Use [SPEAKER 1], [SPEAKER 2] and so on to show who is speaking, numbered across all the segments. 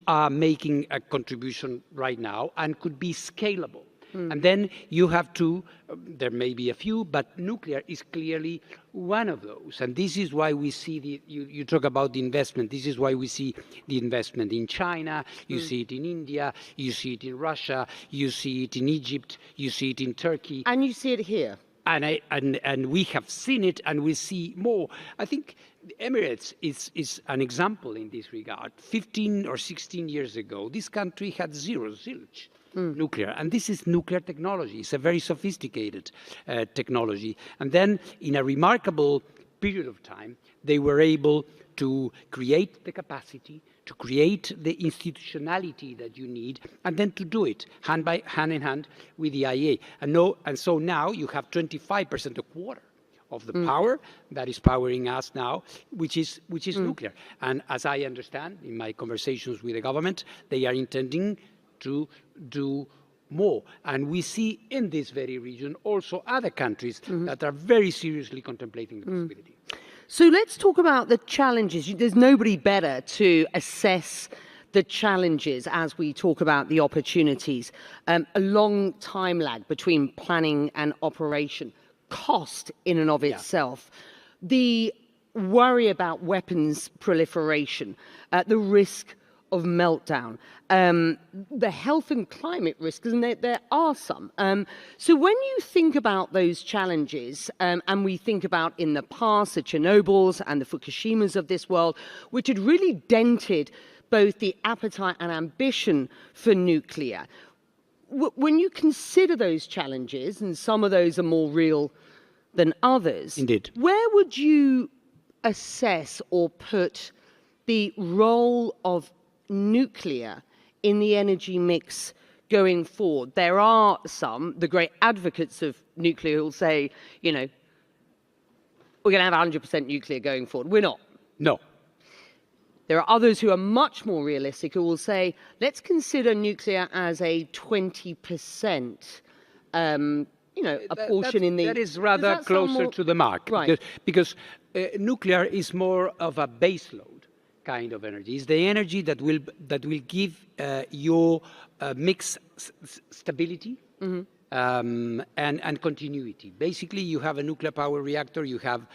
[SPEAKER 1] are making a contribution right now and could be scalable. And then you have to, there may be a few, but nuclear is clearly one of those. And this is why we see you talk about the investment. This is why we see the investment in China, you see it in India, you see it in Russia, you see it in Egypt, you see it in Turkey.
[SPEAKER 2] And you see it here.
[SPEAKER 1] And we have seen it, and we see more. I think the Emirates is an example in this regard. 15 or 16 years ago, this country had zilch nuclear, and this is nuclear technology. It's a very sophisticated technology. And then, in a remarkable period of time, they were able to create the capacity, to create the institutionality that you need, and then to do it hand in hand with the IAEA. And so now you have 25%, a quarter of the power that is powering us now, which is nuclear. And as I understand, in my conversations with the government, they are intending to do more. And we see in this very region also other countries that are very seriously contemplating the possibility.
[SPEAKER 2] So let's talk about the challenges. There's nobody better to assess the challenges as we talk about the opportunities. A long time lag between planning and operation, cost in and of itself, the worry about weapons proliferation, the risk of meltdown, the health and climate risks, and there are some. So when you think about those challenges, and we think about in the past the Chernobyls and the Fukushimas of this world, which had really dented both the appetite and ambition for nuclear, when you consider those challenges, and some of those are more real than others,
[SPEAKER 1] indeed,
[SPEAKER 2] where would you assess or put the role of nuclear in the energy mix going forward? There are some, the great advocates of nuclear, who will say, you know, we're going to have 100% nuclear going forward. We're not.
[SPEAKER 1] No.
[SPEAKER 2] There are others who are much more realistic who will say, let's consider nuclear as a 20%, a portion in the...
[SPEAKER 1] That is rather closer to the mark.
[SPEAKER 2] Right.
[SPEAKER 1] Because nuclear is more of a baseload kind of energy. It's the energy that will give your mix stability and continuity. Basically, you have a nuclear power reactor, you have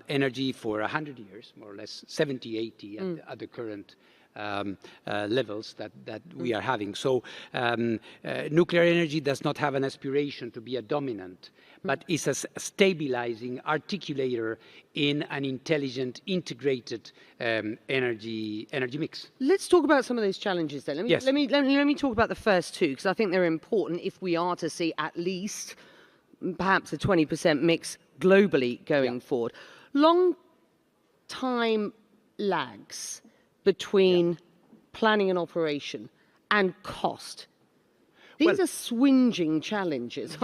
[SPEAKER 1] energy for 100 years, more or less 70, 80 at the current levels that we are having. So nuclear energy does not have an aspiration to be a dominant, but is a stabilizing articulator in an intelligent, integrated energy mix.
[SPEAKER 2] Let's talk about some of those challenges then. Let me talk about the first two, because I think they're important if we are to see at least perhaps a 20% mix globally going forward. Long time lags between planning and operation and cost. These are swinging challenges.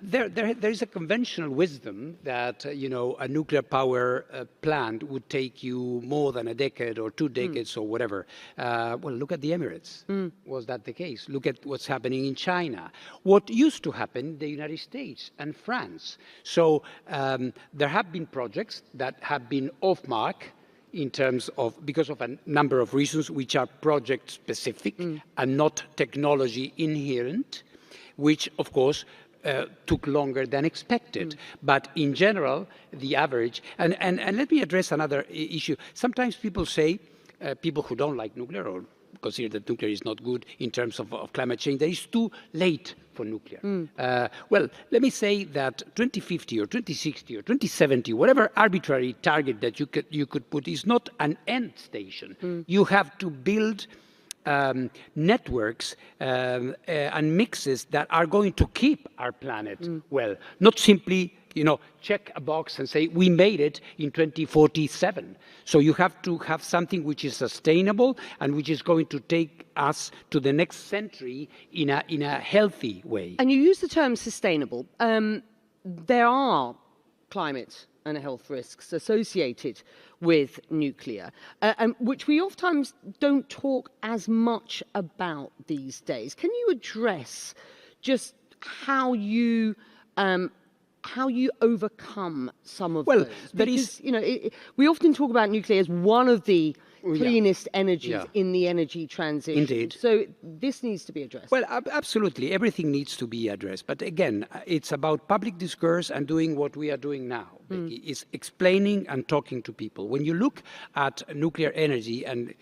[SPEAKER 1] There is a conventional wisdom that a nuclear power plant would take you more than a decade or 2 decades or whatever. Well, look at the Emirates. Was that the case? Look at what's happening in China. What used to happen in the United States and France. So there have been projects that have been off mark in terms of, because of a number of reasons, which are project specific and not technology inherent, which of course took longer than expected. But in general, the average, and let me address another issue. Sometimes people say, people who don't like nuclear or consider that nuclear is not good in terms of climate change, that it's too late for nuclear. Well, let me say that 2050 or 2060 or 2070, whatever arbitrary target that you could put, is not an end station. You have to build networks and mixes that are going to keep our planet well, not simply check a box and say we made it in 2047. So you have to have something which is sustainable and which is going to take us to the next century in a healthy way.
[SPEAKER 2] And you use the term sustainable. There are climate and health risks associated with nuclear, which we oftentimes don't talk as much about these days. Can you address just how you overcome some of those? Because, we often talk about nuclear as one of the cleanest energies
[SPEAKER 1] Yeah.
[SPEAKER 2] in the energy transition.
[SPEAKER 1] Indeed.
[SPEAKER 2] So this needs to be addressed.
[SPEAKER 1] Well, absolutely. Everything needs to be addressed. But again, it's about public discourse and doing what we are doing now. Becky, is explaining and talking to people. When you look at nuclear energy, and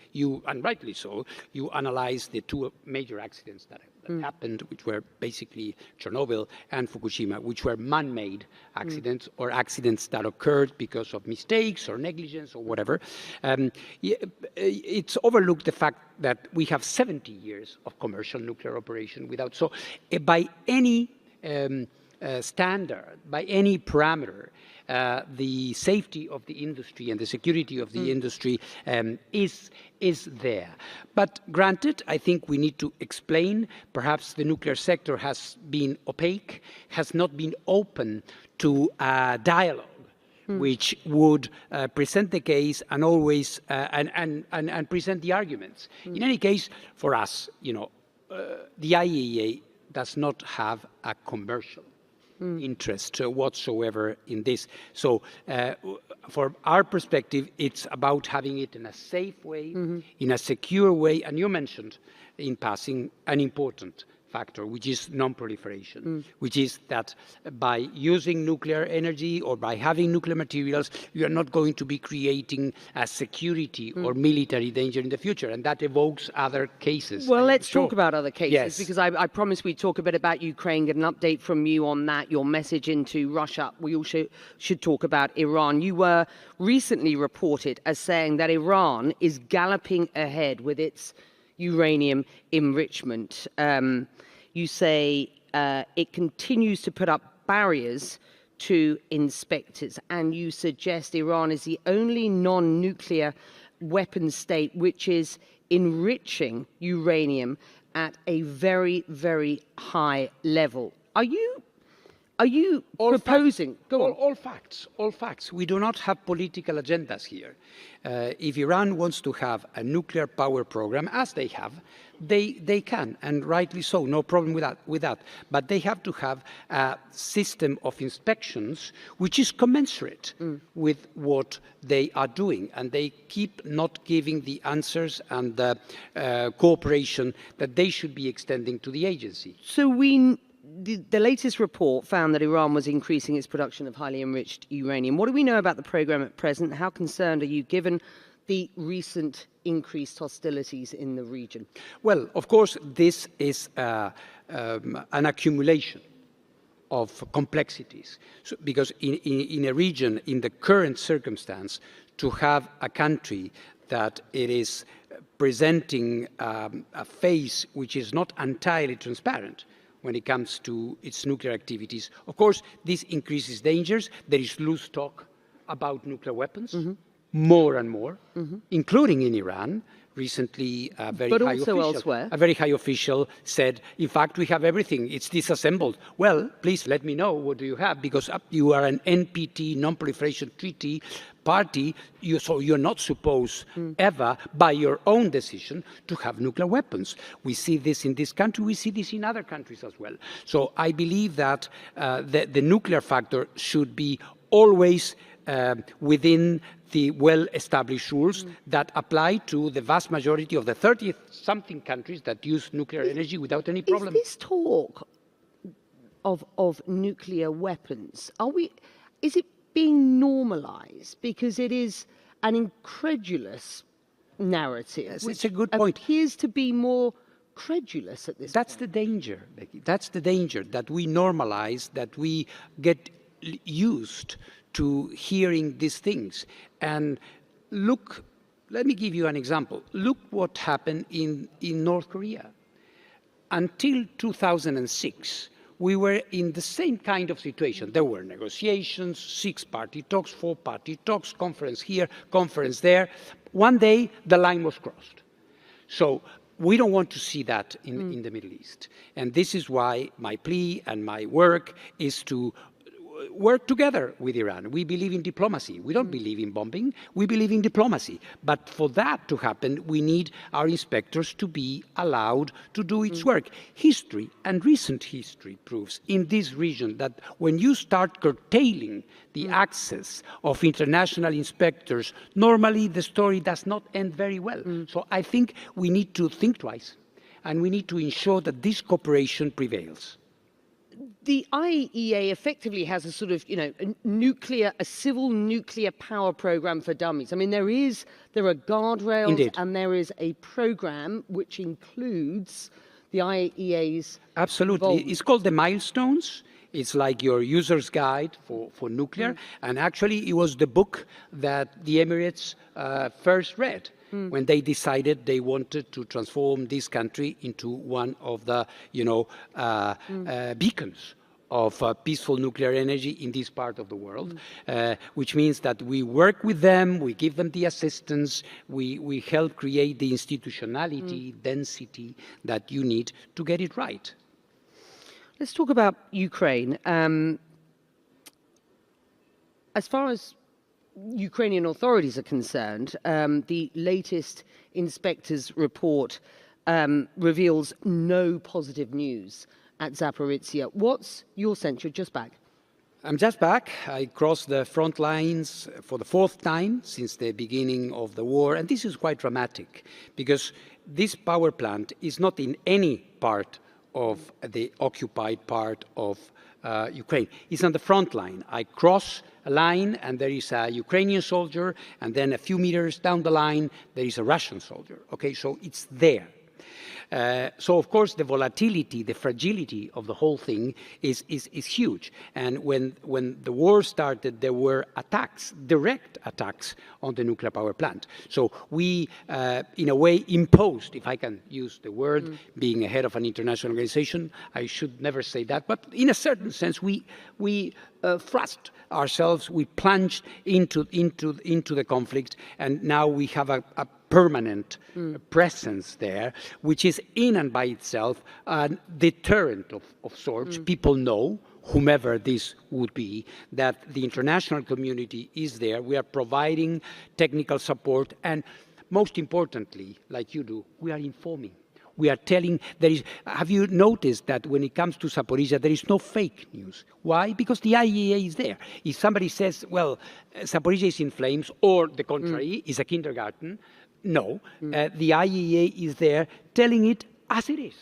[SPEAKER 1] rightly so, you analyze the two major accidents that happened, which were basically Chernobyl and Fukushima, which were man-made accidents or accidents that occurred because of mistakes or negligence or whatever. It's overlooked the fact that we have 70 years of commercial nuclear operation without. So by any standard, by any parameter, the safety of the industry and the security of the industry is there. But granted, I think we need to explain. Perhaps the nuclear sector has been opaque, has not been open to dialogue, which would present the case and always and present the arguments. In any case, for us, the IAEA does not have a commercial interest whatsoever in this. So from our perspective, it's about having it in a safe way, in a secure way. And you mentioned in passing an important factor, which is non-proliferation, which is that by using nuclear energy or by having nuclear materials, you are not going to be creating a security or military danger in the future. And that evokes other cases.
[SPEAKER 2] Well, let's talk about other cases,
[SPEAKER 1] Yes.
[SPEAKER 2] because I promised we'd talk a bit about Ukraine, get an update from you on that, your message into Russia. We also should talk about Iran. You were recently reported as saying that Iran is galloping ahead with its uranium enrichment. You say it continues to put up barriers to inspectors, and you suggest Iran is the only non-nuclear weapon state which is enriching uranium at a very, very high level. Are you proposing? Go on.
[SPEAKER 1] All facts. We do not have political agendas here. If Iran wants to have a nuclear power program, as they have, they can, and rightly so, no problem with that. But they have to have a system of inspections which is commensurate with what they are doing, and they keep not giving the answers and the cooperation that they should be extending to the agency.
[SPEAKER 2] So the latest report found that Iran was increasing its production of highly enriched uranium. What do we know about the program at present? How concerned are you given the recent increased hostilities in the region?
[SPEAKER 1] Well, of course, this is an accumulation of complexities. So, because in a region, in the current circumstance, to have a country that it is presenting a face which is not entirely transparent when it comes to its nuclear activities. Of course, this increases dangers. There is loose talk about nuclear weapons, more and more, including in Iran. Recently, a very high official said, in fact, we have everything. It's disassembled. Well, please let me know, what do you have? Because you are an NPT, Non-Proliferation Treaty party, so you're not supposed ever, by your own decision, to have nuclear weapons. We see this in this country. We see this in other countries as well. So I believe that the nuclear factor should be always within the well-established rules that apply to the vast majority of the 30-something countries that use nuclear energy without any problem.
[SPEAKER 2] Is this talk of nuclear weapons, is it being normalized? Because it is an incredulous narrative.
[SPEAKER 1] Yes, it's a good point.
[SPEAKER 2] Appears to be more credulous at this point.
[SPEAKER 1] That's the danger, Becky. That's the danger, that we normalize, that we get used to hearing these things. And look, let me give you an example. Look what happened in North Korea. Until 2006, we were in the same kind of situation. There were negotiations, 6-party talks, 4-party talks, conference here, conference there. One day, the line was crossed. So we don't want to see that in the Middle East. And this is why my plea and my work is to work together with Iran. We believe in diplomacy. We don't believe in bombing. We believe in diplomacy. But for that to happen, we need our inspectors to be allowed to do its work. History, and recent history, proves in this region that when you start curtailing the access of international inspectors, normally the story does not end very well. So I think we need to think twice, and we need to ensure that this cooperation prevails.
[SPEAKER 2] The IAEA effectively has a sort of, a civil nuclear power program for dummies. I mean, there are guardrails.
[SPEAKER 1] Indeed.
[SPEAKER 2] And there is a program which includes the IAEA's
[SPEAKER 1] Absolutely.
[SPEAKER 2] involvement.
[SPEAKER 1] It's called the Milestones. It's like your user's guide for nuclear. And actually, it was the book that the Emirates first read when they decided they wanted to transform this country into one of the, beacons of peaceful nuclear energy in this part of the world, which means that we work with them, we give them the assistance, we help create the institutionality, density that you need to get it right.
[SPEAKER 2] Let's talk about Ukraine. As far as Ukrainian authorities are concerned, the latest inspector's report reveals no positive news at Zaporizhzhia. What's your sense? You're just back.
[SPEAKER 1] I'm just back. I crossed the front lines for the 4th time since the beginning of the war, and this is quite dramatic because this power plant is not in any part of the occupied part of Ukraine. It's on the front line. I cross a line and there is a Ukrainian soldier, and then a few meters down the line there is a Russian soldier. Okay, so it's there. So of course the volatility, the fragility of the whole thing is huge. And when the war started, there were attacks, direct attacks on the nuclear power plant. So we, in a way, imposed, if I can use the word, being a head of an international organization, I should never say that, but in a certain sense, we thrust ourselves, we plunged into the conflict, and now we have a permanent presence there, which is in and by itself a deterrent of sorts. People know, whomever this would be, that the international community is there. We are providing technical support, and most importantly, like you do, we are informing. We are telling, have you noticed that when it comes to Zaporizhzhia, there is no fake news? Why? Because the IAEA is there. If somebody says, well, Zaporizhzhia is in flames, or the contrary, is a kindergarten, no, the IAEA is there telling it as it is.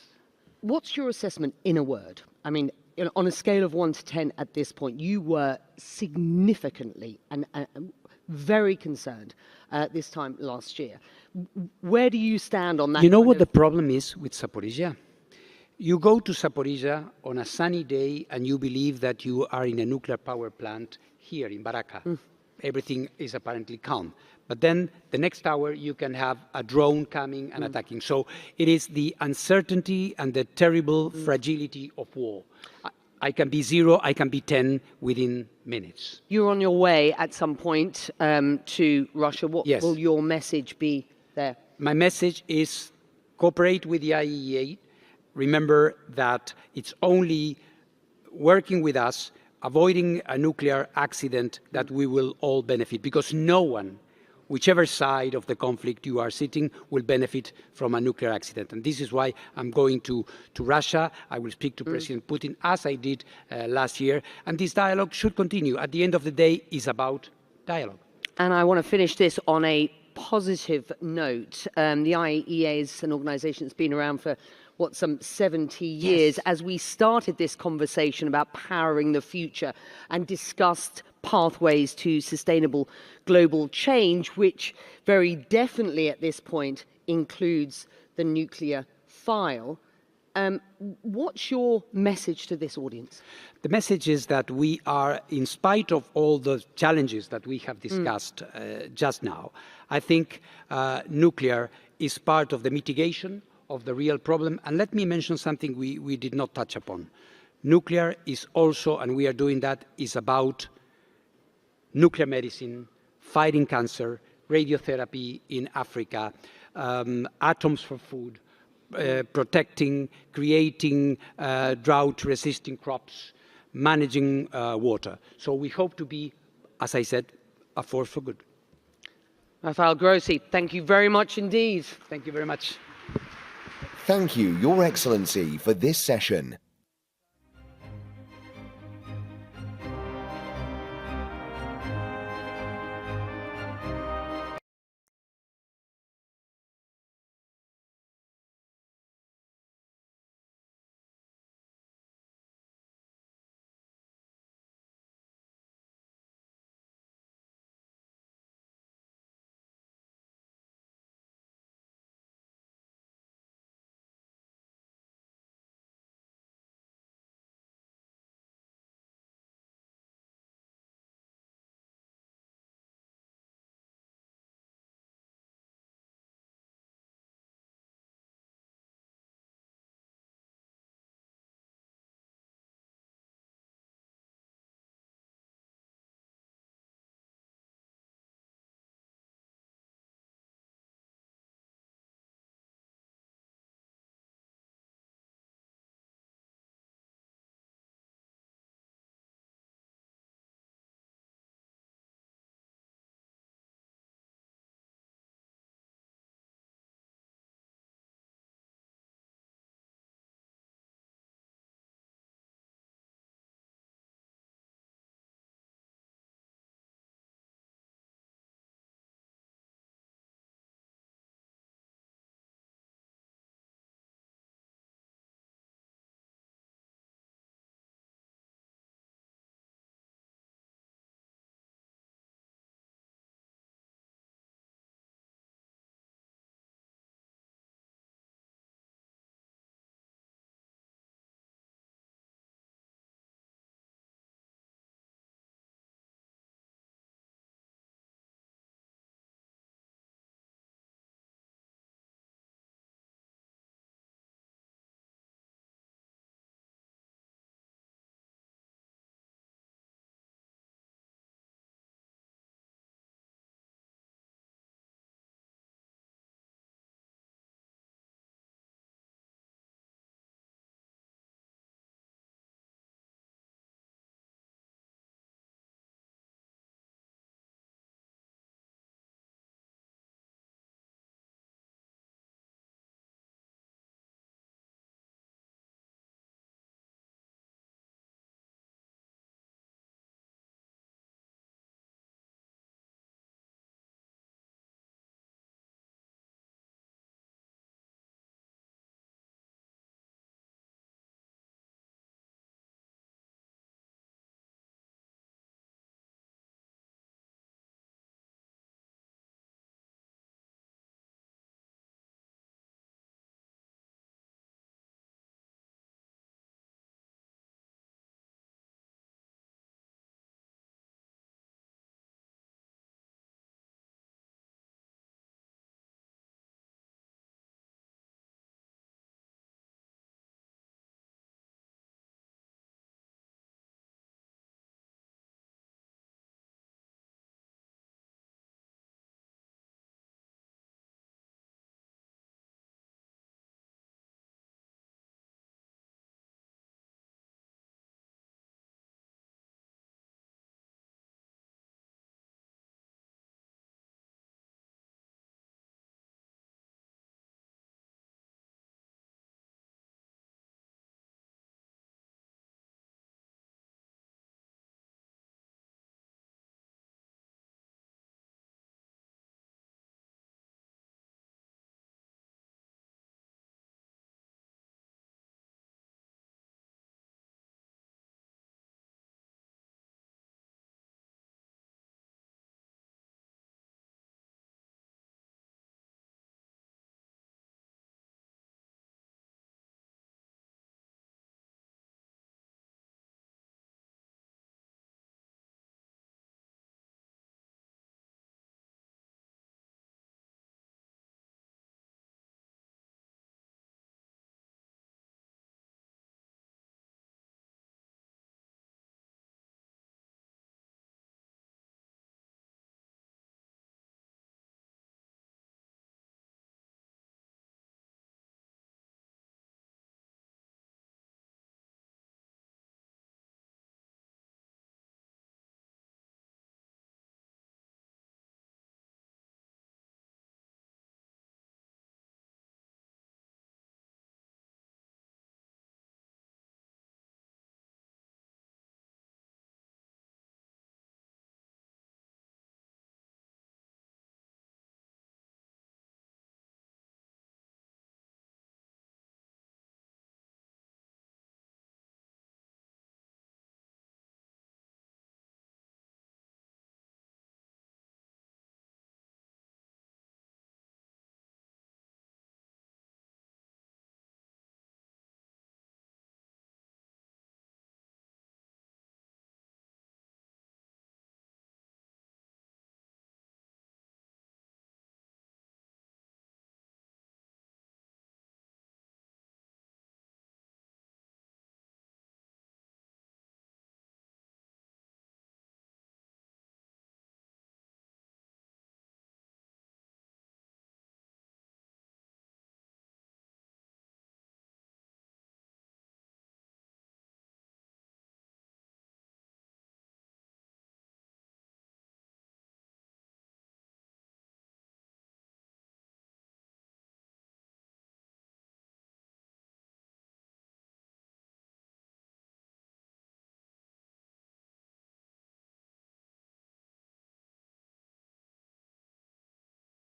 [SPEAKER 2] What's your assessment in a word? I mean, on a scale of 1 to 10 at this point, you were significantly and very concerned this time last year. Where do you stand on that?
[SPEAKER 1] You know what the problem is with Zaporizhzhia? You go to Zaporizhzhia on a sunny day and you believe that you are in a nuclear power plant here in Baraka. Everything is apparently calm. But then the next hour you can have a drone coming and attacking. So it is the uncertainty and the terrible fragility of war. I can be 0, I can be 10 within minutes.
[SPEAKER 2] You're on your way at some point to Russia. What
[SPEAKER 1] Yes.
[SPEAKER 2] will your message be there?
[SPEAKER 1] My message is cooperate with the IAEA. Remember that it's only working with us, avoiding a nuclear accident, that we will all benefit, because no one, whichever side of the conflict you are sitting, will benefit from a nuclear accident. And this is why I'm going to Russia. I will speak to President Putin, as I did last year. And this dialogue should continue. At the end of the day, it's about dialogue.
[SPEAKER 2] And I want to finish this on a positive note. The IAEA is an organization that's been around for, some 70 years.
[SPEAKER 1] Yes.
[SPEAKER 2] As we started this conversation about powering the future and discussed pathways to sustainable global change, which very definitely at this point includes the nuclear file. What's your message to this audience?
[SPEAKER 1] The message is that we are, in spite of all the challenges that we have discussed just now, I think nuclear is part of the mitigation of the real problem. And let me mention something we did not touch upon. Nuclear is also, and we are doing that, is about nuclear medicine, fighting cancer, radiotherapy in Africa, atoms for food, protecting, creating drought-resisting crops, managing water. So we hope to be, as I said, a force for good.
[SPEAKER 2] Rafael Grossi, thank you very much indeed.
[SPEAKER 1] Thank you very much.
[SPEAKER 3] Thank you, Your Excellency, for this session.